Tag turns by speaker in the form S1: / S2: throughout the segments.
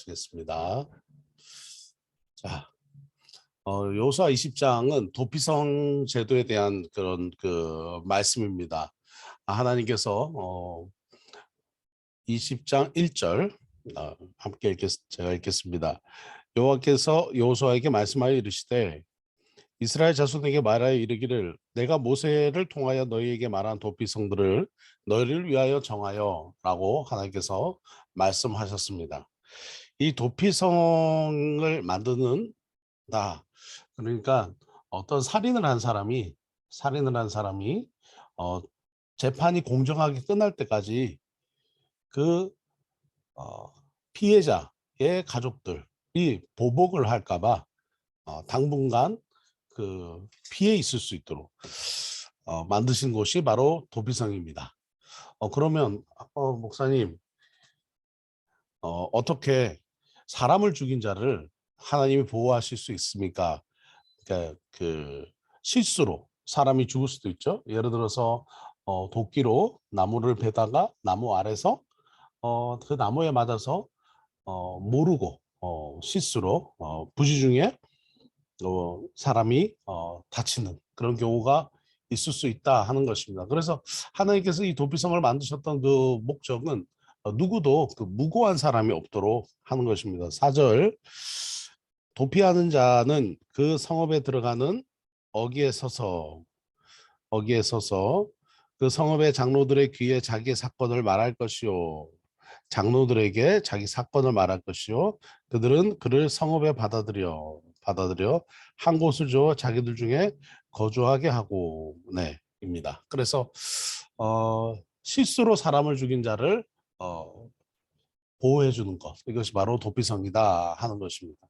S1: 하겠습니다. 자, 여호수아 20장은 도피성 제도에 대한 그런 말씀입니다. 하나님께서 20장 1절 함께 제가 읽겠습니다. 여호와께서 여호수아에게 말씀하여 이르시되 이스라엘 자손에게 말하여 이르기를 내가 모세를 통하여 너희에게 말한 도피성들을 너희를 위하여 정하여라고 하나님께서 말씀하셨습니다. 이 도피성을 만드는 나 그러니까 어떤 살인을 한 사람이 어, 재판이 공정하게 끝날 때까지 그 피해자의 가족들이 보복을 할까봐 당분간 피해 있을 수 있도록 만드신 곳이 바로 도피성입니다. 그러면 목사님 어떻게 사람을 죽인 자를 하나님이 보호하실 수 있습니까? 그러니까 실수로 사람이 죽을 수도 있죠. 예를 들어서 도끼로 나무를 베다가 나무 아래서 그 나무에 맞아서 모르고 실수로 부지 중에 사람이 다치는 그런 경우가 있을 수 있다 하는 것입니다. 그래서 하나님께서 이 도피성을 만드셨던 그 목적은 누구도 무고한 사람이 없도록 하는 것입니다. 4절 도피하는 자는 그 성읍에 들어가는 어귀에 서서 그 성읍의 장로들의 귀에 자기 사건을 말할 것이요. 장로들에게 자기 사건을 말할 것이요. 그들은 그를 성읍에 받아들여 한 곳을 줘 자기들 중에 거주하게 하고 입니다. 그래서 실수로 사람을 죽인 자를 보호해 주는 것 이것이 바로 도피성이다 하는 것입니다.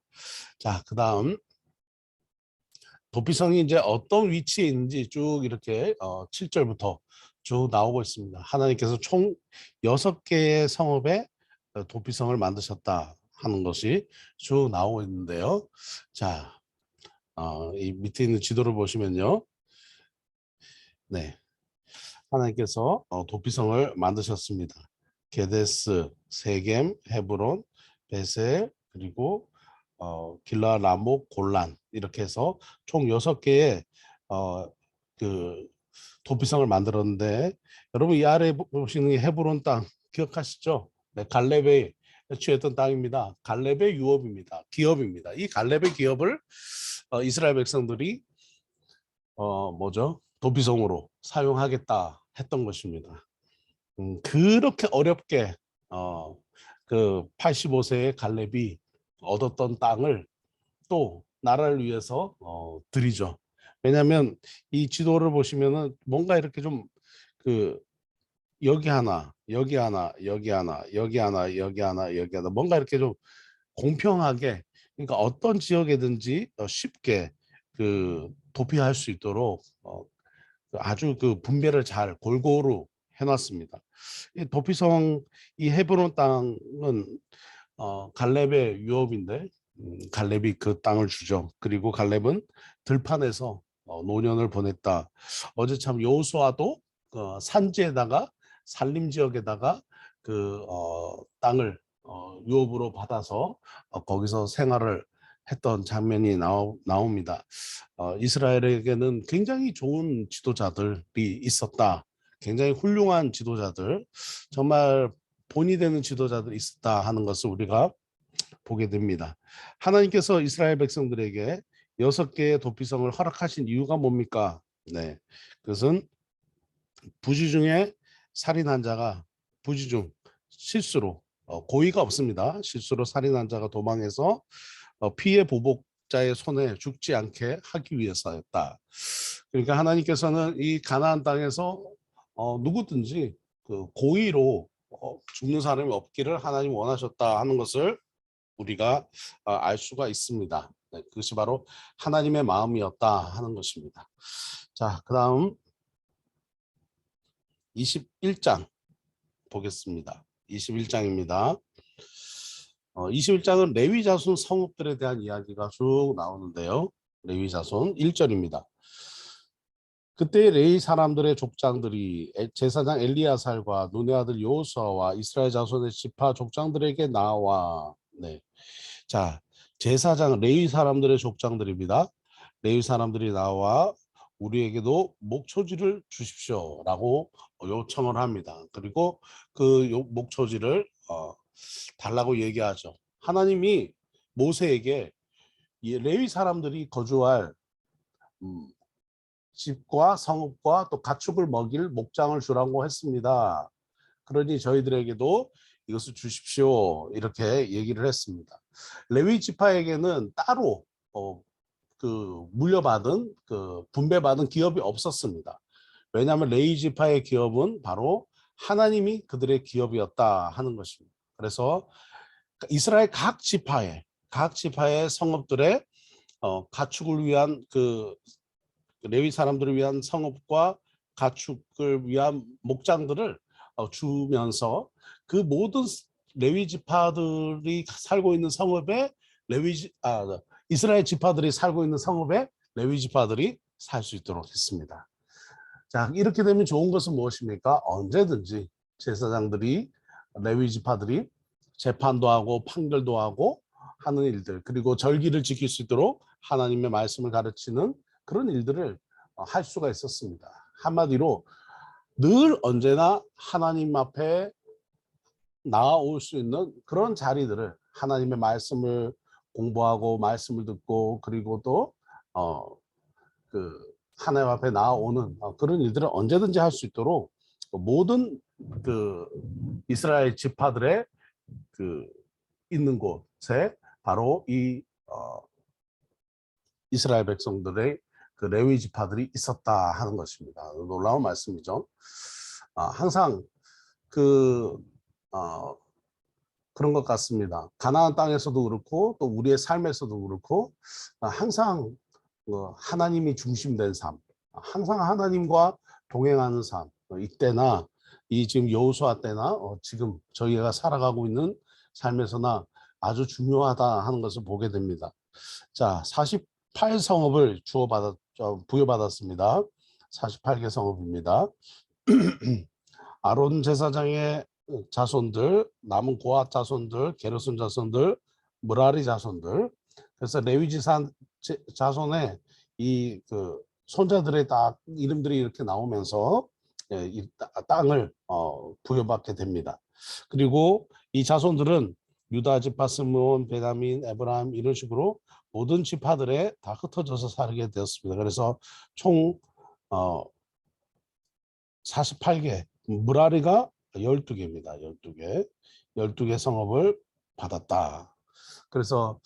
S1: 자, 그다음 도피성이 이제 어떤 위치에 있는지 쭉 이렇게 7절부터 쭉 나오고 있습니다. 하나님께서 총 6개의 성읍에 도피성을 만드셨다 하는 것이 쭉 나오고 있는데요. 자, 이 밑에 있는 지도를 보시면요. 네, 하나님께서 도피성을 만드셨습니다. 게데스, 세겜, 헤브론, 베셀, 그리고 길라, 라목, 골란 이렇게 해서 총 6개의 그 도피성을 만들었는데 여러분 이 아래 보시는 헤브론 땅 기억하시죠? 네, 갈렙의 취했던 땅입니다. 갈렙의 유업입니다. 기업입니다. 이 갈렙의 기업을 이스라엘 백성들이 뭐죠? 도피성으로 사용하겠다 했던 것입니다. 그렇게 어렵게 그 85세의 갈렙이 얻었던 땅을 또 나라를 위해서 드리죠. 왜냐하면 이 지도를 보시면은 뭔가 이렇게 좀 그 여기 하나, 여기 하나, 여기 하나, 여기 하나, 여기 하나, 여기 하나 뭔가 이렇게 좀 공평하게 그러니까 어떤 지역에든지 쉽게 도피할 수 있도록 아주 분배를 잘 골고루 해놨습니다. 이 도피성 이 헤브론 땅은 갈렙의 유업인데 갈렙이 그 땅을 주죠. 그리고 갈렙은 들판에서 노년을 보냈다. 어제 참 여호수아도 산지에다가 산림 지역에다가 땅을 유업으로 받아서 거기서 생활을 했던 장면이 나옵니다. 이스라엘에게는 굉장히 좋은 지도자들이 있었다. 굉장히 훌륭한 지도자들, 정말 본이 되는 지도자들이 있었다 하는 것을 우리가 보게 됩니다. 하나님께서 이스라엘 백성들에게 6개의 도피성을 허락하신 이유가 뭡니까? 네, 그것은 부지 중에 살인한 자가 부지 중 실수로 고의가 없습니다. 실수로 살인한 자가 도망해서 피해 보복자의 손에 죽지 않게 하기 위해서였다. 그러니까 하나님께서는 이 가나안 땅에서 누구든지 고의로 죽는 사람이 없기를 하나님 원하셨다 하는 것을 우리가 알 수가 있습니다. 네, 그것이 바로 하나님의 마음이었다 하는 것입니다. 자, 그다음 21장 보겠습니다. 21장입니다. 21장은 레위 자손 성읍들에 대한 이야기가 쭉 나오는데요. 레위 자손 1절입니다. 그때 레위 사람들의 족장들이 제사장 엘리야살과 눈의 아들 여호수아와 이스라엘 자손의 지파 족장들에게 나와 네. 자, 제사장 레위 사람들의 족장들입니다. 레위 사람들이 나와 우리에게도 목초지를 주십시오라고 요청을 합니다. 그리고 그 목초지를 달라고 얘기하죠. 하나님이 모세에게 이 레위 사람들이 거주할 음, 집과 성읍과 또 가축을 먹일 목장을 주라고 했습니다. 그러니 저희들에게도 이것을 주십시오. 이렇게 얘기를 했습니다. 레위 지파에게는 따로 그 물려받은 그 분배받은 기업이 없었습니다. 왜냐하면 레위 지파의 기업은 바로 하나님이 그들의 기업이었다 하는 것입니다. 그래서 이스라엘 각 지파의 성읍들의 가축을 위한 그 레위 사람들을 위한 성읍과 가축을 위한 목장들을 주면서 그 모든 레위 지파들이 살고 있는 성읍에 이스라엘 지파들이 살고 있는 성읍에 레위 지파들이 살 수 있도록 했습니다. 자, 이렇게 되면 좋은 것은 무엇입니까? 언제든지 제사장들이 레위 지파들이 재판도 하고 판결도 하고 하는 일들, 그리고 절기를 지킬 수 있도록 하나님의 말씀을 가르치는 그런 일들을 할 수가 있었습니다. 한마디로 늘 언제나 하나님 앞에 나아올 수 있는 그런 자리들을 하나님의 말씀을 공부하고 말씀을 듣고 그리고 또 그 하나님 앞에 나아오는 그런 일들을 언제든지 할 수 있도록 모든 그 이스라엘 지파들의 그 있는 곳에 바로 이 이스라엘 백성들의 그 레위 지파들이 있었다 하는 것입니다. 놀라운 말씀이죠. 항상 그 그런 것 같습니다. 가나안 땅에서도 그렇고 또 우리의 삶에서도 그렇고 항상 하나님이 중심된 삶, 항상 하나님과 동행하는 삶, 이때나 이 지금 여호수아 때나 지금 저희가 살아가고 있는 삶에서나 아주 중요하다 하는 것을 보게 됩니다. 자, 48성읍을 부여받았습니다. 48개 성읍입니다. 아론 제사장의 자손들, 남은 고핫 자손들, 게르손 자손들, 무라리 자손들. 그래서 레위 자손의 이 그 손자들의 딱 이름들이 이렇게 나오면서 이 땅을 부여받게 됩니다. 그리고 이 자손들은 유다 지파, 스므온, 베냐민, 에브라임 이런 식으로 모든 지파들에 다 흩어져서 살게 되었습니다. 그래서 총 48개, 무라리가 12개입니다. 12개. 12개 성읍을 받았다. 그래서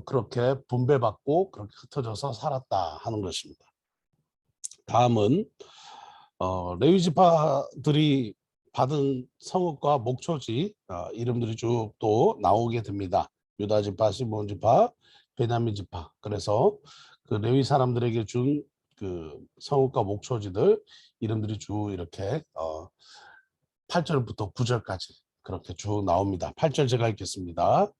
S1: 그렇게 분배받고 그렇게 흩어져서 살았다 하는 것입니다. 다음은 레위 지파들이 받은 성읍과 목초지 이름들이 쭉 또 나오게 됩니다. 유다 지파, 시몬 지파, 베냐민 지파. 그래서 그 레위 사람들에게 준 그 성읍과 목초지들 이름들이 쭉 이렇게 8절부터 9절까지 그렇게 쭉 나옵니다. 8절 제가 읽겠습니다.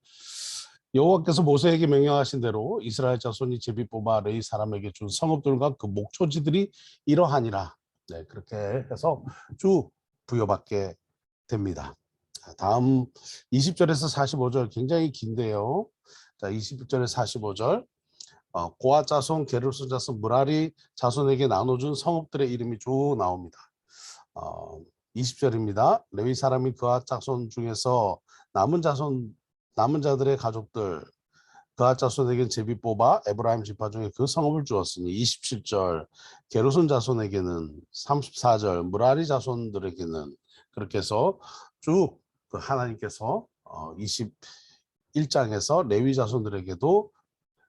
S1: 여호와께서 모세에게 명령하신 대로 이스라엘 자손이 제비 뽑아 레위 사람에게 준 성읍들과 그 목초지들이 이러하니라. 네, 그렇게 해서 쭉 부여받게 됩니다. 다음 20절에서 45절 굉장히 긴데요. 자, 20절에서 45절. 고아 자손, 게르손 자손, 무라리 자손에게 나눠준 성읍들의 이름이 쭉 나옵니다. 20절입니다. 레위 사람이 그앗 자손 중에서 남은 자들의 가족들 그앗 자손에게는 제비 뽑아 에브라임 지파 중에 그 성읍을 주었으니 27절 게르손 자손에게는 34절 무라리 자손들에게는 그렇게 해서 쭉 그 하나님께서 21장에서 레위 자손들에게도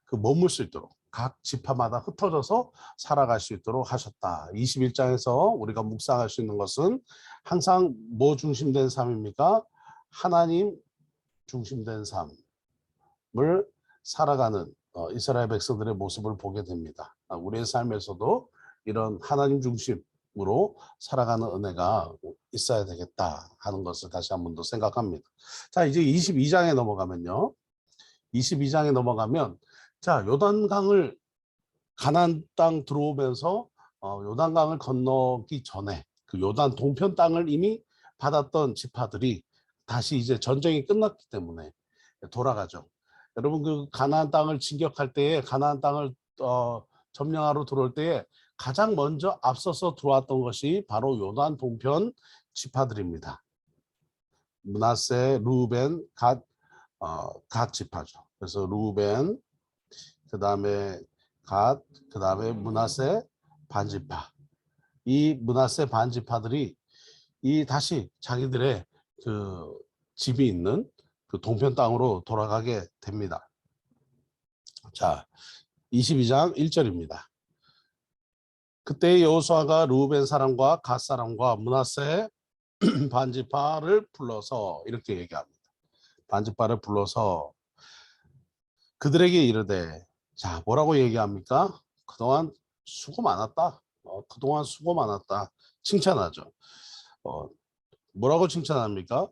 S1: 그 머물 수 있도록 각 지파마다 흩어져서 살아갈 수 있도록 하셨다. 21장에서 우리가 묵상할 수 있는 것은 항상 뭐 중심된 삶입니까? 하나님 중심된 삶을 살아가는 이스라엘 백성들의 모습을 보게 됩니다. 우리의 삶에서도 이런 하나님 중심으로 살아가는 은혜가 있어야 되겠다 하는 것을 다시 한 번 더 생각합니다. 자, 이제 22장에 넘어가면요. 22장에 넘어가면 자, 요단강을 가나안 땅 들어오면서 요단강을 건너기 전에 그 요단 동편 땅을 이미 받았던 지파들이 다시 이제 전쟁이 끝났기 때문에 돌아가죠. 여러분 그 가나안 땅을 진격할 때에 가나안 땅을 점령하러 들어올 때에 가장 먼저 앞서서 들어왔던 것이 바로 요단 동편 지파들입니다. 므낫세, 루벤, 갓 지파죠. 그래서 루벤, 그 다음에 갓, 그 다음에 므낫세 반지파. 이 므낫세 반지파들이 이 다시 자기들의 그 집이 있는 그 동편 땅으로 돌아가게 됩니다. 자, 22장 1절입니다. 그때 여호수아가 루벤 사람과 갓 사람과 므낫세 반지파를 불러서 이렇게 얘기합니다. 반지파를 불러서 그들에게 이르되, 자, 뭐라고 얘기합니까? 그동안 수고 많았다. 그동안 수고 많았다. 칭찬하죠. 뭐라고 칭찬합니까?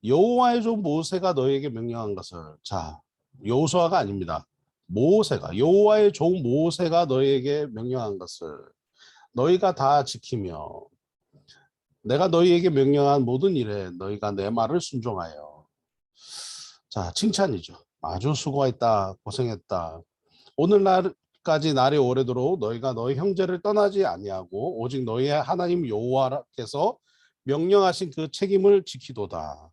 S1: 여호와의 종 모세가 너에게 명령한 것을, 자, 여호수아가 아닙니다. 모세가, 여호와의 종 모세가 너에게 명령한 것을 너희가 다 지키며 내가 너희에게 명령한 모든 일에 너희가 내 말을 순종하여. 자, 칭찬이죠. 아주 수고했다. 고생했다. 오늘날까지 날이 오래도록 너희가 너희 형제를 떠나지 아니하고 오직 너희의 하나님 여호와께서 명령하신 그 책임을 지키도다.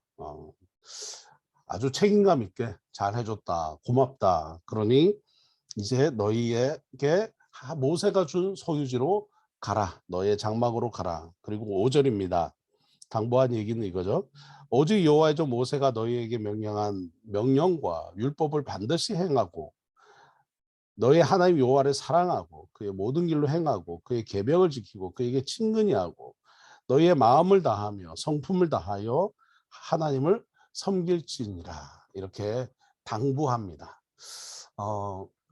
S1: 아주 책임감 있게 잘 해줬다. 고맙다. 그러니 이제 너희에게 모세가 준 소유지로 가라. 너의 장막으로 가라. 그리고 5절입니다. 당부한 얘기는 이거죠. 오직 여호와의 종 모세가 너희에게 명령한 명령과 율법을 반드시 행하고 너희 하나님 여호와를 사랑하고 그의 모든 길로 행하고 그의 계명을 지키고 그에게 친근히 하고 너희의 마음을 다하며 성품을 다하여 하나님을 섬길지니라. 이렇게 당부합니다.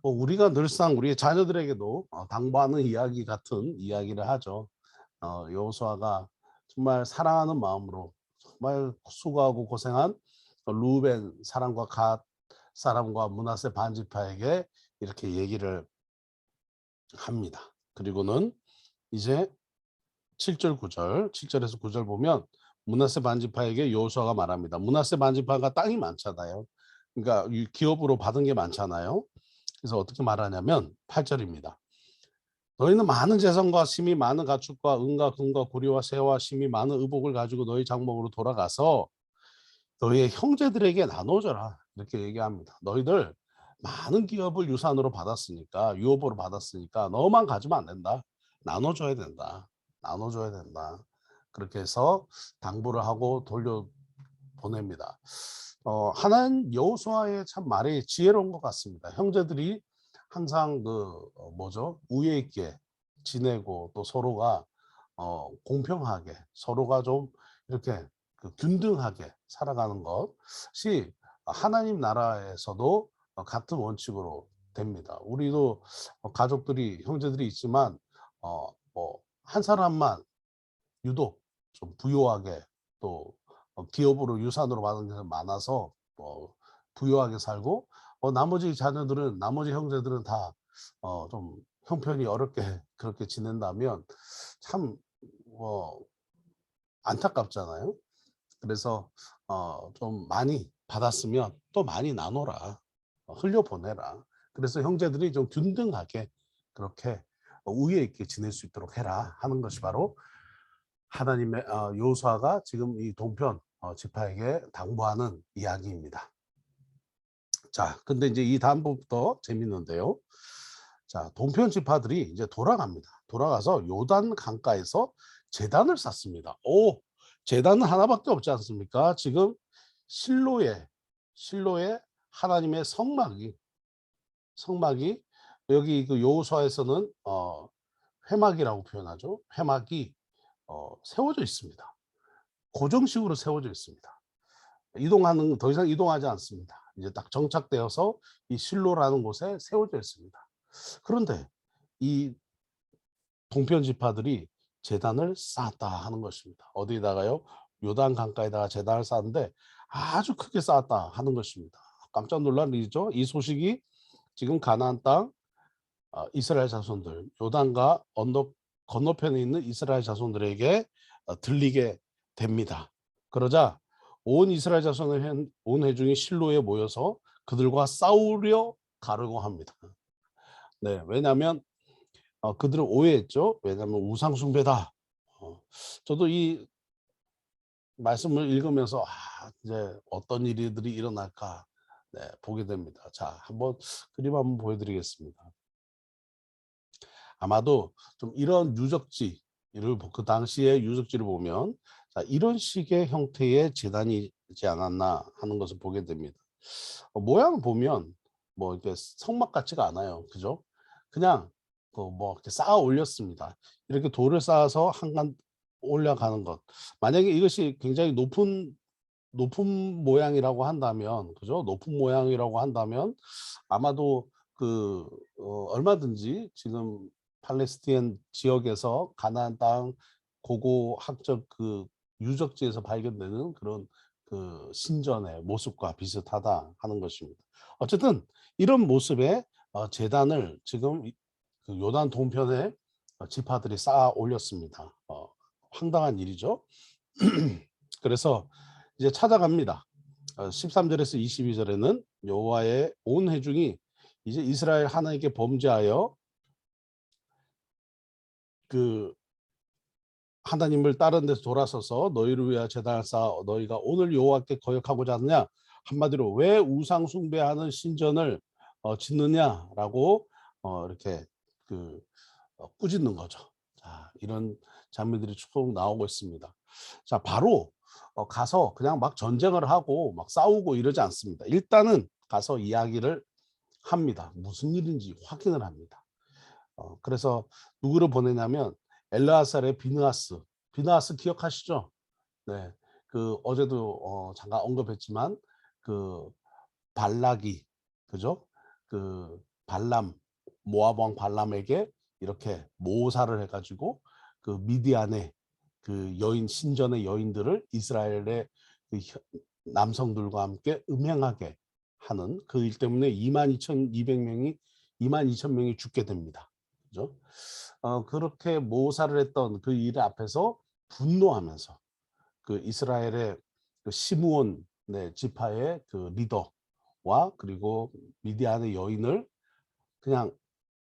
S1: 우리가 늘상 우리의 자녀들에게도 당부하는 이야기 같은 이야기를 하죠. 여호수아가 정말 사랑하는 마음으로 정말 수고하고 고생한 루벤 사람과 갓 사람과 므낫세 반지파에게 이렇게 얘기를 합니다. 그리고는 이제 7절 9절 7절에서 9절 보면 므낫세 반지파에게 여호수아가 말합니다. 므낫세 반지파가 땅이 많잖아요. 그러니까 기업으로 받은 게 많잖아요. 그래서 어떻게 말하냐면 8절입니다. 너희는 많은 재산과 심이 많은 가축과 은과 금과 고리와 새와 심이 많은 의복을 가지고 너희 장막으로 돌아가서 너희의 형제들에게 나눠줘라. 이렇게 얘기합니다. 너희들 많은 기업을 유산으로 받았으니까 유업으로 받았으니까 너만 가지면 안 된다. 나눠줘야 된다. 나눠줘야 된다. 그렇게 해서 당부를 하고 돌려보냅니다. 하나님 여호수아의 참 말이 지혜로운 것 같습니다. 형제들이 항상 우애 있게 지내고 또 서로가 공평하게 서로가 좀 이렇게 균등하게 살아가는 것이 하나님 나라에서도 같은 원칙으로 됩니다. 우리도 가족들이 형제들이 있지만 한 사람만 유독 좀 부유하게 또 기업으로 유산으로 받은 게 많아서 부유하게 살고 나머지 자녀들은 나머지 형제들은 다 좀 형편이 어렵게 그렇게 지낸다면 참 안타깝잖아요. 그래서 좀 많이 받았으면 또 많이 나눠라. 흘려보내라. 그래서 형제들이 좀 균등하게 그렇게 우애 있게 지낼 수 있도록 해라 하는 것이 바로 하나님의 여호수아가 지금 이 동편 지파에게 당부하는 이야기입니다. 자, 근데 이제 이 다음 부분부터 재밌는데요. 자, 동편 지파들이 이제 돌아갑니다. 돌아가서 요단 강가에서 제단을 쌓습니다. 제단은 하나밖에 없지 않습니까? 지금 실로에 하나님의 성막이 여기 그 여호수아에서는 회막이라고 표현하죠. 회막이 세워져 있습니다. 고정식으로 세워져 있습니다. 더 이상 이동하지 않습니다. 이제 딱 정착되어서 이 실로라는 곳에 세워져 있습니다. 그런데 이 동편 지파들이 제단을 쌓았다 하는 것입니다. 어디다가요? 요단 강가에다가 제단을 쌓았는데 아주 크게 쌓았다 하는 것입니다. 깜짝 놀란 일이죠. 이 소식이 지금 가나안 땅 이스라엘 자손들, 요단과 언덕 건너편에 있는 이스라엘 자손들에게 들리게 됩니다. 그러자 온 이스라엘 자손의 온 회중이 실로에 모여서 그들과 싸우려 가려고 합니다. 네, 왜냐하면 그들은 오해했죠. 왜냐하면 우상 숭배다. 저도 이 말씀을 읽으면서 이제 어떤 일들이 일어날까 보게 됩니다. 자, 한번 그림 한번 보여드리겠습니다. 아마도 좀 이런 유적지를 그 당시의 유적지를 보면 자, 이런 식의 형태의 제단이지 않았나 하는 것을 보게 됩니다. 모양을 보면 뭐 이렇게 성막 같지가 않아요. 그죠? 그냥 뭐 이렇게 쌓아 올렸습니다. 이렇게 돌을 쌓아서 한간 올라가는 것. 만약에 이것이 굉장히 높은 모양이라고 한다면, 그죠? 높은 모양이라고 한다면 아마도 얼마든지 지금 팔레스타인 지역에서 가나안 땅 고고학적 그 유적지에서 발견되는 그런 그 신전의 모습과 비슷하다 하는 것입니다. 어쨌든 이런 모습의 제단을 지금 그 요단 동편에 지파들이 쌓아 올렸습니다. 황당한 일이죠. 그래서 이제 찾아갑니다. 13절에서 22절에는 여호와의 온 회중이 이제 이스라엘 하나님께 범죄하여 그 하나님을 다른 데서 돌아서서 너희를 위하여 제단을 쌓아 너희가 오늘 여호와께 거역하고자 하느냐, 한마디로 왜 우상 숭배하는 신전을 짓느냐라고 이렇게 꾸짖는 거죠. 자, 이런 장면들이 쭉 나오고 있습니다. 자, 바로 가서 그냥 막 전쟁을 하고 막 싸우고 이러지 않습니다. 일단은 가서 이야기를 합니다. 무슨 일인지 확인을 합니다. 그래서 누구를 보내냐면 엘르아살의 비느하스 기억하시죠? 네, 그 어제도 잠깐 언급했지만 그 발락이, 그죠? 그 발람, 모압 왕 발람에게 이렇게 모사를 해가지고 그 미디안의 그 여인 신전의 여인들을 이스라엘의 그 남성들과 함께 음행하게 하는 그 일 때문에 22,200명이 22,000명이 죽게 됩니다. 그죠? 그렇게 모사를 했던 그 일 앞에서 분노하면서 그 이스라엘의 그 시므온 지파의 그 리더와 그리고 미디안의 여인을 그냥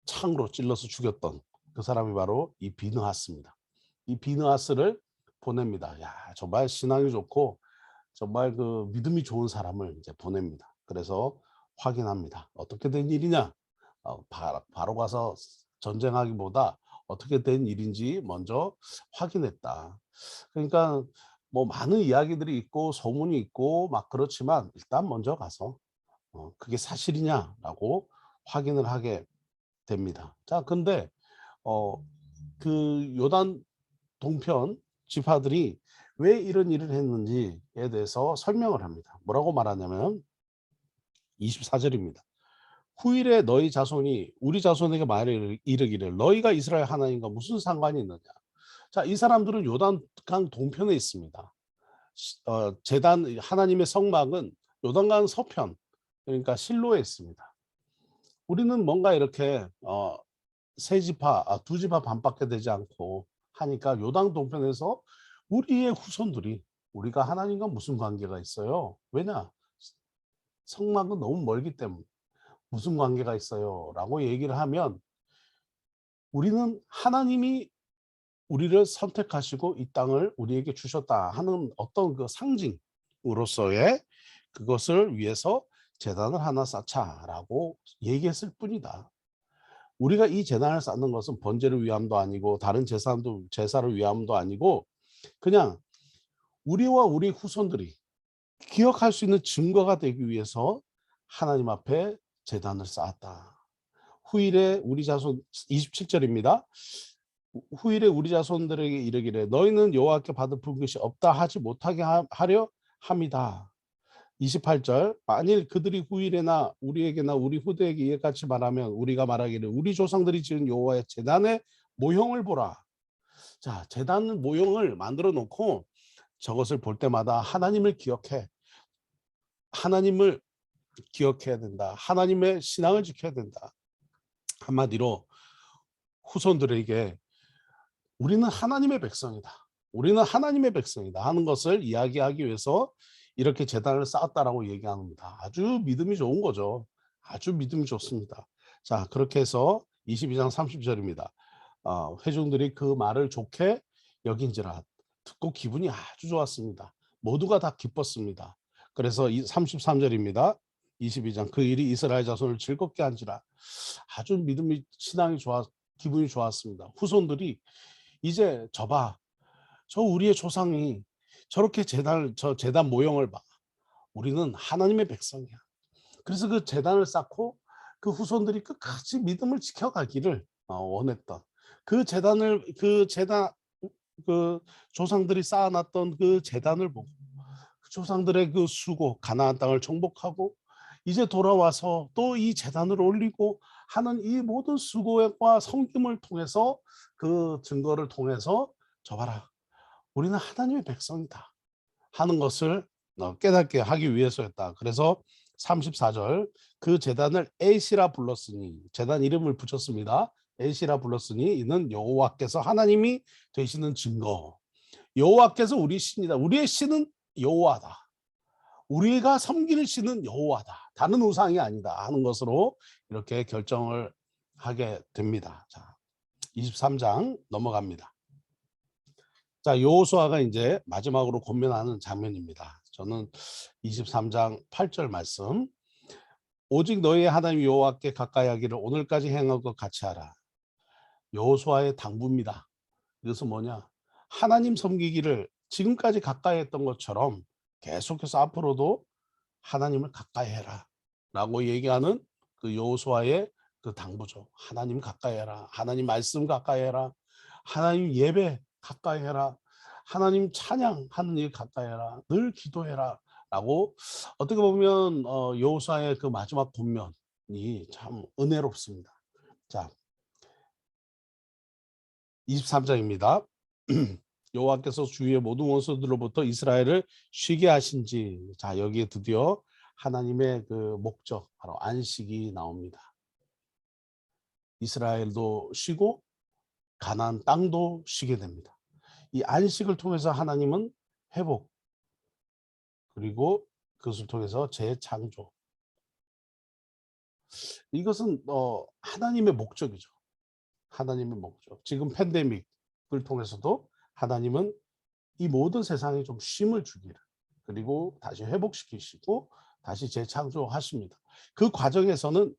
S1: 창으로 찔러서 죽였던 그 사람이 바로 이 비느하스입니다. 이 비느하스를 보냅니다. 야, 정말 신앙이 좋고 정말 그 믿음이 좋은 사람을 이제 보냅니다. 그래서 확인합니다. 어떻게 된 일이냐? 바로 가서 전쟁하기보다 어떻게 된 일인지 먼저 확인했다. 그러니까 뭐 많은 이야기들이 있고 소문이 있고 막 그렇지만 일단 먼저 가서 그게 사실이냐라고 확인을 하게 됩니다. 자, 근데 어, 그 요단 동편 지파들이 왜 이런 일을 했는지에 대해서 설명을 합니다. 뭐라고 말하냐면 24절입니다. 후일에 너희 자손이 우리 자손에게 말을 이르기를 너희가 이스라엘 하나님과 무슨 상관이 있느냐. 자, 이 사람들은 요단강 동편에 있습니다. 제단 하나님의 성막은 요단강 서편, 그러니까 실로에 있습니다. 우리는 뭔가 이렇게 두 지파 반밖에 되지 않고 하니까 요단 동편에서 우리의 후손들이 우리가 하나님과 무슨 관계가 있어요? 왜냐? 성막은 너무 멀기 때문에 무슨 관계가 있어요? 라고 얘기를 하면 우리는 하나님이 우리를 선택하시고 이 땅을 우리에게 주셨다 하는 어떤 그 상징으로서의 그것을 위해서 제단을 하나 쌓자라고 얘기했을 뿐이다. 우리가 이 제단을 쌓는 것은 번제를 위함도 아니고 다른 제사를 위함도 아니고 그냥 우리와 우리 후손들이 기억할 수 있는 증거가 되기 위해서 하나님 앞에 제단을 쌓았다. 후일에 우리 자손 27절입니다. 후일에 우리 자손들에게 이르기를 너희는 여호와께 받을 분깃이 없다 하지 못하게 하려 함이다. 28절 만일 그들이 후일에나 우리에게나 우리 후대에게 이같이 말하면 우리가 말하기를 우리 조상들이 지은 여호와의 제단의 모형을 보라. 자, 제단 모형을 만들어 놓고 저것을 볼 때마다 하나님을 기억해야 된다. 하나님의 신앙을 지켜야 된다. 한마디로 후손들에게 우리는 하나님의 백성이다. 우리는 하나님의 백성이다 하는 것을 이야기하기 위해서 이렇게 제단을 쌓았다라고 얘기합니다. 아주 믿음이 좋은 거죠. 아주 믿음이 좋습니다. 자, 그렇게 해서 22장 30절입니다. 회중들이 그 말을 좋게 여긴지라 듣고 기분이 아주 좋았습니다. 모두가 다 기뻤습니다. 그래서 33절입니다. 22장 그 일이 이스라엘 자손을 즐겁게 한지라 아주 믿음이 신앙이 좋아 기분이 좋았습니다. 후손들이 이제 저 우리의 조상이 저렇게 저 제단 모형을 봐. 우리는 하나님의 백성이야. 그래서 그 제단을 쌓고 그 후손들이 끝까지 믿음을 지켜가기를 원했던 그 제단 그 조상들이 쌓아놨던 그 제단을 보고 그 조상들의 그 수고 가나안 땅을 정복하고 이제 돌아와서 또 이 제단을 올리고 하는 이 모든 수고와 섬김을 통해서 그 증거를 통해서 저 봐라 우리는 하나님의 백성이다 하는 것을 깨닫게 하기 위해서였다. 그래서 34절 그 제단을 에시라 불렀으니 제단 이름을 붙였습니다. 에시라 불렀으니 이는 여호와께서 하나님이 되시는 증거. 여호와께서 우리 신이다. 우리의 신은 여호와다. 우리가 섬기는 신은 여호와다. 다른 우상이 아니다 하는 것으로 이렇게 결정을 하게 됩니다. 자, 23장 넘어갑니다. 자, 여호수아가 이제 마지막으로 권면하는 장면입니다. 저는 23장 8절 말씀. 오직 너희의 하나님 여호와께 가까이 하기를 오늘까지 행한 것 같이 하라. 여호수아의 당부입니다. 이것은 뭐냐? 하나님 섬기기를 지금까지 가까이 했던 것처럼 계속해서 앞으로도 하나님을 가까이 해라. 라고 얘기하는 그 여호수아의 그 당부죠. 하나님 가까이 해라. 하나님 말씀 가까이 해라. 하나님 예배 가까이 해라. 하나님 찬양하는 일 가까이 해라. 늘 기도해라. 라고 어떻게 보면 여호수아의 그 마지막 권면이 참 은혜롭습니다. 자, 23장입니다. 여호와께서 주위의 모든 원수들로부터 이스라엘을 쉬게 하신지. 자, 여기에 드디어 하나님의 그 목적 바로 안식이 나옵니다. 이스라엘도 쉬고 가나안 땅도 쉬게 됩니다. 이 안식을 통해서 하나님은 회복 그리고 그것을 통해서 재창조. 이것은 하나님의 목적이죠. 하나님의 목적. 지금 팬데믹을 통해서도 하나님은 이 모든 세상에 좀 쉼을 주기를 그리고 다시 회복시키시고 다시 재창조하십니다. 그 과정에서는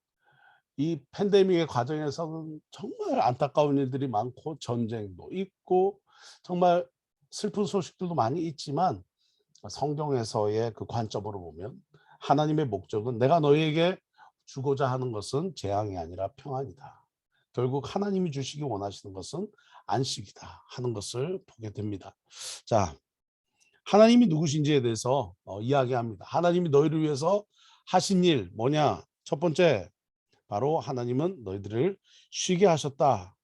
S1: 이 팬데믹의 과정에서는 정말 안타까운 일들이 많고 전쟁도 있고 정말 슬픈 소식들도 많이 있지만 성경에서의 그 관점으로 보면 하나님의 목적은 내가 너희에게 주고자 하는 것은 재앙이 아니라 평안이다. 결국 하나님이 주시기 원하시는 것은 안식이다 하는 것을 보게 됩니다. 자, 하나님이 누구신지에 대해서 이야기합니다. 하나님이 너희를 위해서 하신 일 뭐냐? 첫 번째, 바로 하나님은 너희들을 쉬게 하셨다.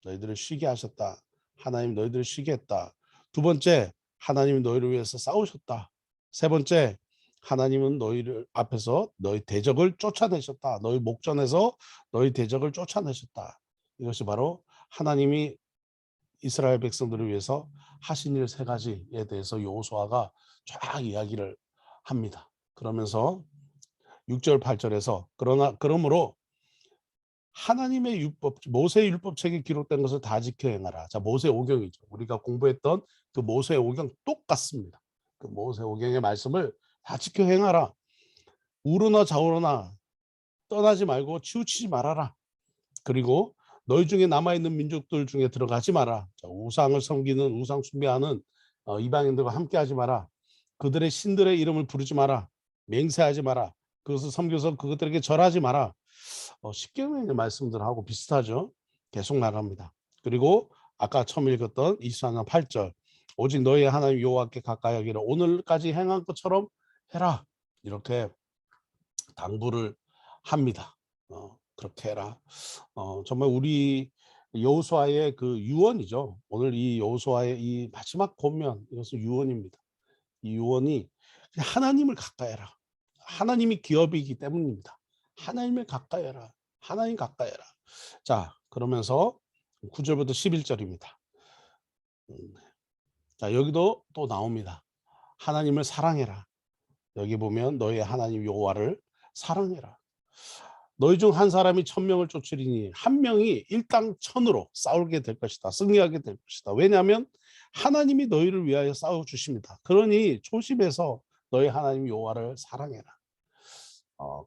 S1: 너희들을 쉬게 하셨다. 하나님 너희들을 쉬게 했다. 두 번째, 하나님이 너희를 위해서 싸우셨다. 세 번째, 하나님은 너희를 앞에서 너희 대적을 쫓아내셨다. 너희 목전에서 너희 대적을 쫓아내셨다. 이것이 바로 하나님이 이스라엘 백성들을 위해서 하신 일 세 가지에 대해서 여호수아가 쫙 이야기를 합니다. 그러면서 6절 8절에서 그러므로 하나님의 율법, 모세 율법책에 기록된 것을 다 지켜 행하라. 자, 모세 오경이죠. 우리가 공부했던 그 모세 오경 똑같습니다. 그 모세 오경의 말씀을 다 지켜 행하라. 우르나 좌우르나 떠나지 말고 치우치지 말아라. 그리고 너희 중에 남아있는 민족들 중에 들어가지 마라. 자, 우상을 섬기는 우상 숭배하는 이방인들과 함께하지 마라. 그들의 신들의 이름을 부르지 마라. 맹세하지 마라. 그것을 섬겨서 그것들에게 절하지 마라. 십계명의 말씀들하고 비슷하죠. 계속 나갑니다. 그리고 아까 처음 읽었던 24장 8절 오직 너희 하나님 여호와께 가까이 하기를 오늘까지 행한 것처럼 해라. 이렇게 당부를 합니다. 그렇게 해라. 정말 우리 여호수아의 그 유언이죠. 오늘 이 여호수아의 이 마지막 권면 이것은 유언입니다. 이 유언이 하나님을 가까이 해라. 하나님이 기업이기 때문입니다. 하나님을 가까이 해라. 하나님 가까이 해라. 자, 그러면서 9절부터 11절입니다. 자, 여기도 또 나옵니다. 하나님을 사랑해라. 여기 보면 너희 하나님 여호와를 사랑해라. 너희 중 한 사람이 1000명을 쫓으리니 한 명이 일당 1000으로 싸우게 될 것이다. 승리하게 될 것이다. 왜냐하면 하나님이 너희를 위하여 싸워 주십니다. 그러니 조심해서 너희 하나님 여호와를 사랑해라.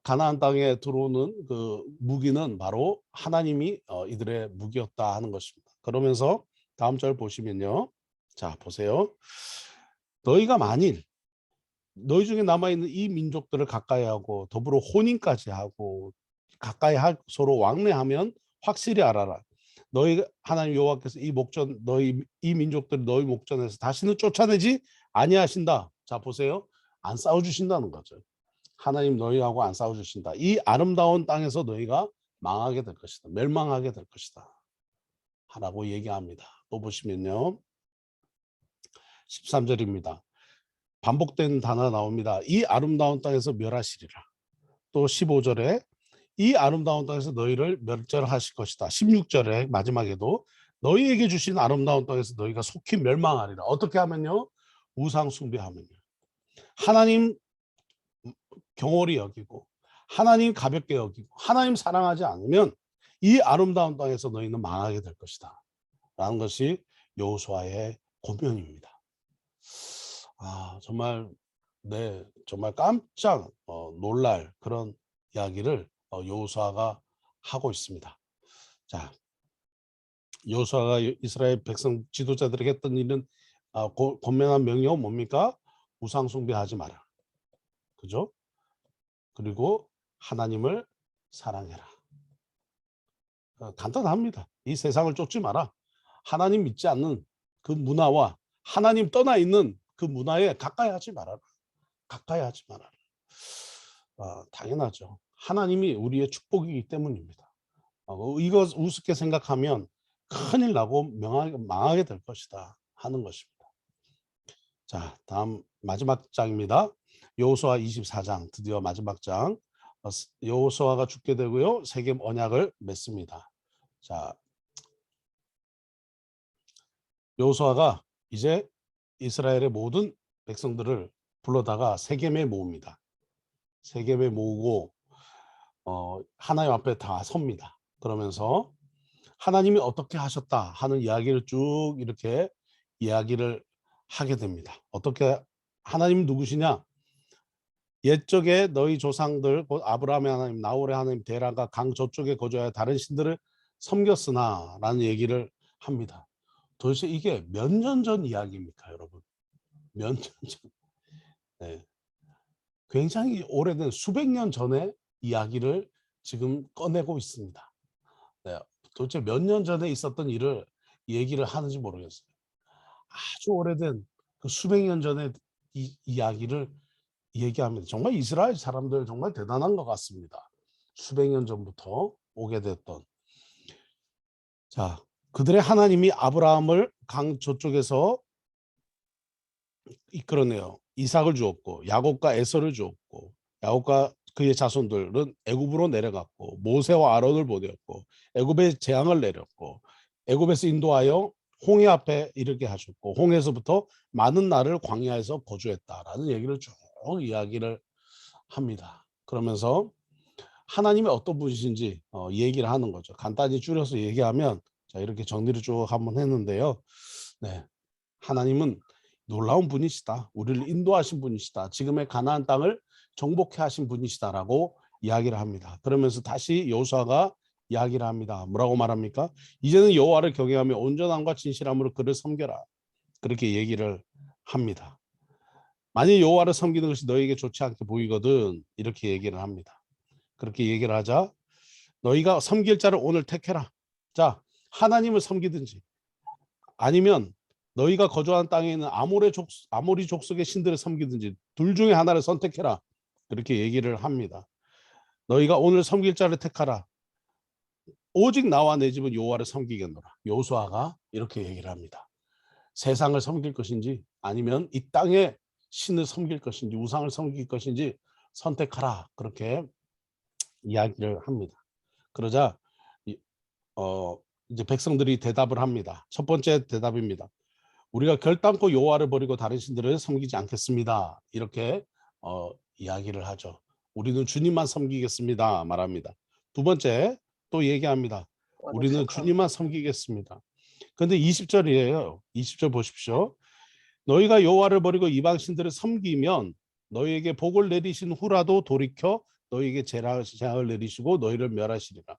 S1: 가나안 땅에 들어오는 그 무기는 바로 하나님이 이들의 무기였다 하는 것입니다. 그러면서 다음 절 보시면요. 자, 보세요. 너희가 만일 너희 중에 남아있는 이 민족들을 가까이 하고 더불어 혼인까지 하고 가까이 서로 왕래하면 확실히 알아라. 너희 하나님 여호와께서 이 목전 너희 이 민족들을 너희 목전에서 다시는 쫓아내지 아니하신다. 자, 보세요. 안 싸워 주신다는 거죠. 하나님 너희하고 안 싸워 주신다. 이 아름다운 땅에서 너희가 망하게 될 것이다. 멸망하게 될 것이다. 하라고 얘기합니다. 또 보시면요. 13절입니다. 반복된 단어가 나옵니다. 이 아름다운 땅에서 멸하시리라. 또 15절에 이 아름다운 땅에서 너희를 멸절하실 것이다. 16절에 마지막에도 너희에게 주신 아름다운 땅에서 너희가 속히 멸망하리라. 어떻게 하면요? 우상 숭배하면요. 하나님 경홀히 여기고 하나님 가볍게 여기고 하나님 사랑하지 않으면 이 아름다운 땅에서 너희는 망하게 될 것이다. 라는 것이 여호수아의 권면입니다. 정말 정말 깜짝 놀랄 그런 이야기를 여호수아가 하고 있습니다. 자, 여호수아가 이스라엘 백성 지도자들에게 했던 일은 권면한 명령은 뭡니까? 우상 숭배하지 마라. 그죠? 그리고 하나님을 사랑해라. 간단합니다. 이 세상을 쫓지 마라. 하나님 믿지 않는 그 문화와 하나님 떠나 있는 그 문화에 가까이 하지 말아라. 가까이 하지 말아라. 당연하죠. 하나님이 우리의 축복이기 때문입니다. 이거 우습게 생각하면 큰일 나고 망하게 될 것이다 하는 것입니다. 자, 다음 마지막 장입니다. 여호수아 24장 드디어 마지막 장. 여호수아가 죽게 되고요. 세겜 언약을 맺습니다. 자, 여호수아가 이제 이스라엘의 모든 백성들을 불러다가 세겜에 모읍니다. 세겜에 모으고 하나님 앞에 다 섭니다. 그러면서 하나님이 어떻게 하셨다 하는 이야기를 쭉 이렇게 이야기를 하게 됩니다. 어떻게 하나님 누구시냐? 옛적에 너희 조상들 곧 아브라함의 하나님, 나홀의 하나님, 데라가 강 저쪽에 거주하여 다른 신들을 섬겼으나 라는 얘기를 합니다. 도대체 이게 몇 년 전 이야기입니까, 여러분? 몇 년 전. 네. 굉장히 오래된 수백 년 전의 이야기를 지금 꺼내고 있습니다. 네. 도대체 몇 년 전에 있었던 일을 얘기를 하는지 모르겠어요. 아주 오래된 그 수백 년 전의 이야기를 얘기합니다. 정말 이스라엘 사람들 정말 대단한 것 같습니다. 수백 년 전부터 오게 됐던. 자, 그들의 하나님이 아브라함을 강 저쪽에서 이끌어내요. 이삭을 주었고 야곱과 에서를 주었고 야곱과 그의 자손들은 애굽으로 내려갔고 모세와 아론을 보내었고 애굽에 재앙을 내렸고 애굽에서 인도하여 홍해 앞에 이르게 하셨고 홍해에서부터 많은 날을 광야에서 거주했다라는 얘기를 쭉 이야기를 합니다. 그러면서 하나님이 어떤 분이신지 얘기를 하는 거죠. 간단히 줄여서 얘기하면 자, 이렇게 정리를 쭉 한번 했는데요. 네, 하나님은 놀라운 분이시다. 우리를 인도하신 분이시다. 지금의 가나안 땅을 정복해 하신 분이시다라고 이야기를 합니다. 그러면서 다시 여호수아가 이야기를 합니다. 뭐라고 말합니까? 이제는 여호와를 경외하며 온전함과 진실함으로 그를 섬겨라. 그렇게 얘기를 합니다. 만일 여호와를 섬기는 것이 너에게 좋지 않게 보이거든 이렇게 얘기를 합니다. 그렇게 얘기를 하자 너희가 섬길 자를 오늘 택해라. 자, 하나님을 섬기든지 아니면 너희가 거주하는 땅에 있는 아모리 족속의 신들을 섬기든지 둘 중에 하나를 선택해라. 그렇게 얘기를 합니다. 너희가 오늘 섬길 자를 택하라. 오직 나와 내 집은 여호와를 섬기겠노라. 여호수아가 이렇게 얘기를 합니다. 세상을 섬길 것인지 아니면 이 땅의 신을 섬길 것인지 우상을 섬길 것인지 선택하라. 그렇게 이야기를 합니다. 그러자 이제 백성들이 대답을 합니다. 첫 번째 대답입니다. 우리가 결단코 여호와를 버리고 다른 신들을 섬기지 않겠습니다. 이렇게 이야기를 하죠. 우리는 주님만 섬기겠습니다 말합니다. 두 번째 또 얘기합니다. 우리는 주님만 섬기겠습니다. 그런데 20절이에요. 20절 보십시오. 너희가 여호와를 버리고 이방 신들을 섬기면 너희에게 복을 내리신 후라도 돌이켜 너희에게 재앙을 내리시고 너희를 멸하시리라.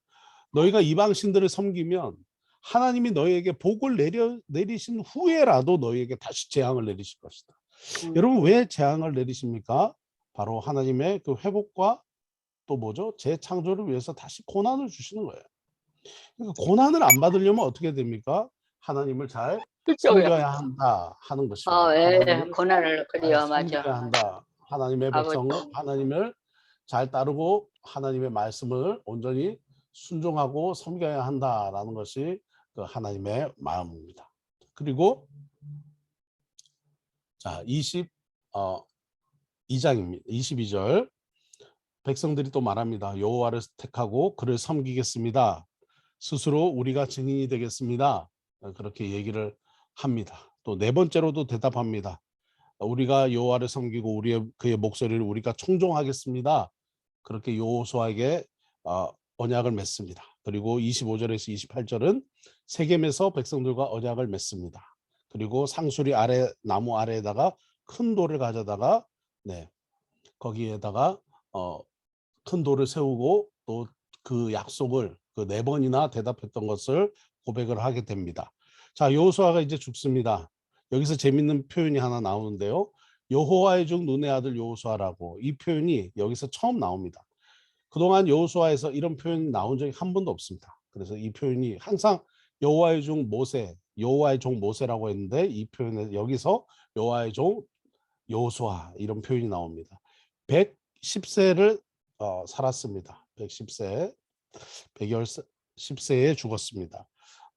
S1: 너희가 이방 신들을 섬기면 하나님이 너희에게 복을 내리신 후에라도 너희에게 다시 재앙을 내리실 것이다. 여러분 왜 재앙을 내리십니까? 바로 하나님의 그 회복과 또 뭐죠? 재창조를 위해서 다시 고난을 주시는 거예요. 그러니까 고난을 안 받으려면 어떻게 됩니까? 하나님을 잘 섬겨야 한다 하는 것입니다.
S2: 예,
S1: 하나님을
S2: 고난을
S1: 잘
S2: 그래요,
S1: 섬겨야
S2: 맞아.
S1: 한다. 하나님의
S2: 아버지.
S1: 백성은 하나님을 잘 따르고 하나님의 말씀을 온전히 순종하고 섬겨야 한다라는 것이 그 하나님의 마음입니다. 그리고 자 22장입니다. 22절 백성들이 또 말합니다. 여호와를 택하고 그를 섬기겠습니다. 스스로 우리가 증인이 되겠습니다. 그렇게 얘기를 합니다. 또 네 번째로도 대답합니다. 우리가 여호와를 섬기고 그의 목소리를 우리가 청종하겠습니다. 그렇게 여호수아에게 언약을 맺습니다. 그리고 25절에서 28절은 세겜에서 백성들과 언약을 맺습니다. 그리고 상수리 아래 나무 아래에다가 큰 돌을 가져다가 거기에다가 큰 돌을 세우고 또 그 약속을 그 네 번이나 대답했던 것을 고백을 하게 됩니다. 자, 여호수아가 이제 죽습니다. 여기서 재밌는 표현이 하나 나오는데요. 여호와의 종 눈의 아들 여호수아라고 이 표현이 여기서 처음 나옵니다. 그동안 여호수아에서 이런 표현이 나온 적이 한 번도 없습니다. 그래서 이 표현이 항상 여호와의 종 모세, 여호와의 종 모세라고 했는데 이 표현에 여기서 여호와의 종 여호수아 이런 표현이 나옵니다. 110세를 살았습니다. 110세, 110세에 죽었습니다.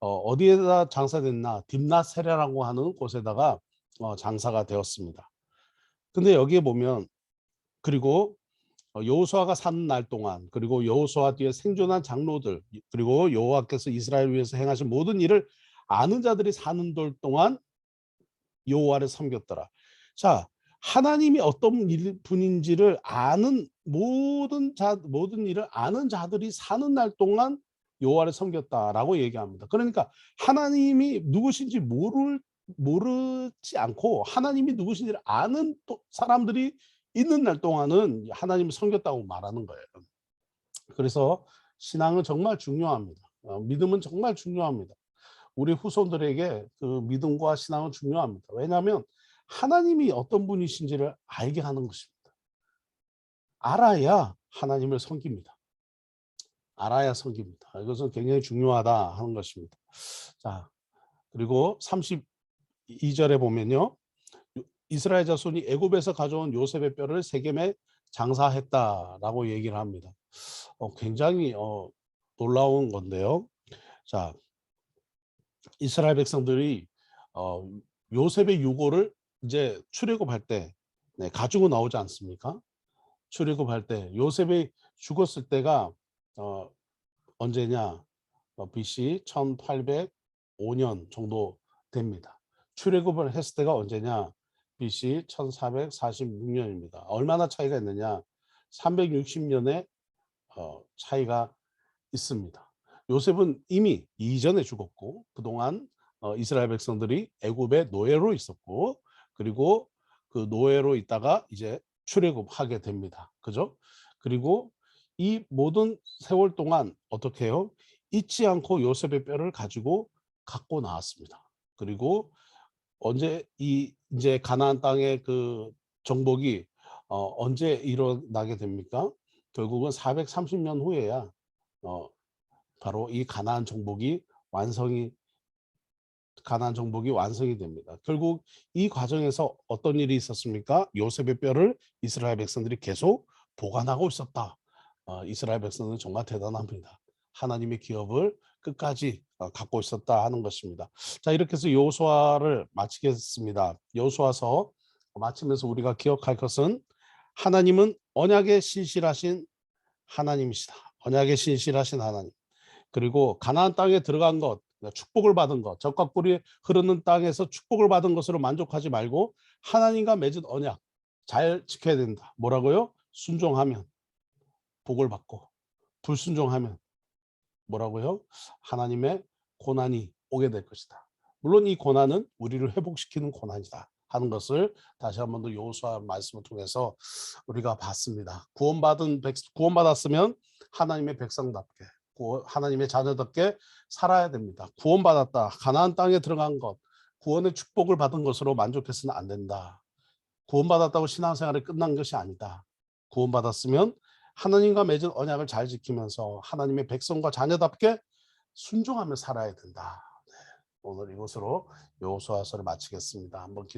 S1: 어디에다 장사됐나? 딥나세라라고 하는 곳에다가 장사가 되었습니다. 근데 여기에 보면 그리고 여호수아가 사는 날 동안 그리고 여호수아 뒤에 생존한 장로들 그리고 여호와께서 이스라엘을 위해서 행하신 모든 일을 아는 자들이 사는 돌 동안 여호와를 섬겼더라. 자, 하나님이 어떤 분인지를 아는 모든 일을 아는 자들이 사는 날 동안 여호와를 섬겼다라고 얘기합니다. 그러니까 하나님이 누구신지 모르지 않고 하나님이 누구신지를 아는 사람들이 있는 날 동안은 하나님을 섬겼다고 말하는 거예요. 그래서 신앙은 정말 중요합니다. 믿음은 정말 중요합니다. 우리 후손들에게 그 믿음과 신앙은 중요합니다. 왜냐하면 하나님이 어떤 분이신지를 알게 하는 것입니다. 알아야 하나님을 섬깁니다. 알아야 섬깁니다. 이것은 굉장히 중요하다 하는 것입니다. 자, 그리고 32절에 보면요. 이스라엘 자손이 애굽에서 가져온 요셉의 뼈를 세겜에 장사했다라고 얘기를 합니다. 굉장히 놀라운 건데요. 자, 이스라엘 백성들이 요셉의 유고를 이제 출애굽할 때 가지고 나오지 않습니까? 출애굽할 때 요셉이 죽었을 때가 언제냐? BC 1805년 정도 됩니다. 출애굽을 했을 때가 언제냐? BC 1446년입니다. 얼마나 차이가 있느냐? 360년의 차이가 있습니다. 요셉은 이미 이전에 죽었고 그동안 이스라엘 백성들이 애굽의 노예로 있었고 그리고 그 노예로 있다가 이제 출애굽하게 됩니다. 그죠? 그리고 이 모든 세월 동안 어떻게 해요? 잊지 않고 요셉의 뼈를 가지고 갖고 나왔습니다. 그리고 언제 이제 가나안 땅의 그 정복이 언제 일어나게 됩니까? 결국은 430년 후에야 바로 이 가나안 정복이 완성이 됩니다. 결국 이 과정에서 어떤 일이 있었습니까? 요셉의 뼈를 이스라엘 백성들이 계속 보관하고 있었다. 이스라엘 백성은 정말 대단합니다. 하나님의 기업을 끝까지 갖고 있었다 하는 것입니다. 자, 이렇게 해서 여호수아를 마치겠습니다. 여호수아서 마치면서 우리가 기억할 것은 하나님은 언약에 신실하신 하나님이시다. 언약에 신실하신 하나님. 그리고 가나안 땅에 들어간 것, 축복을 받은 것, 젖과 꿀이 흐르는 땅에서 축복을 받은 것으로 만족하지 말고 하나님과 맺은 언약, 잘 지켜야 된다. 뭐라고요? 순종하면 복을 받고 불순종하면 뭐라고요? 하나님의 고난이 오게 될 것이다. 물론 이 고난은 우리를 회복시키는 고난이다 하는 것을 다시 한 번 더 여호수아 말씀을 통해서 우리가 봤습니다. 구원받았으면 하나님의 백성답게 하나님의 자녀답게 살아야 됩니다. 구원받았다. 가나안 땅에 들어간 것, 구원의 축복을 받은 것으로 만족해서는 안 된다. 구원받았다고 신앙생활이 끝난 것이 아니다. 구원받았으면 하나님과 맺은 언약을 잘 지키면서 하나님의 백성과 자녀답게 순종하며 살아야 된다. 네, 오늘 이것으로 여호수아서를 마치겠습니다. 한번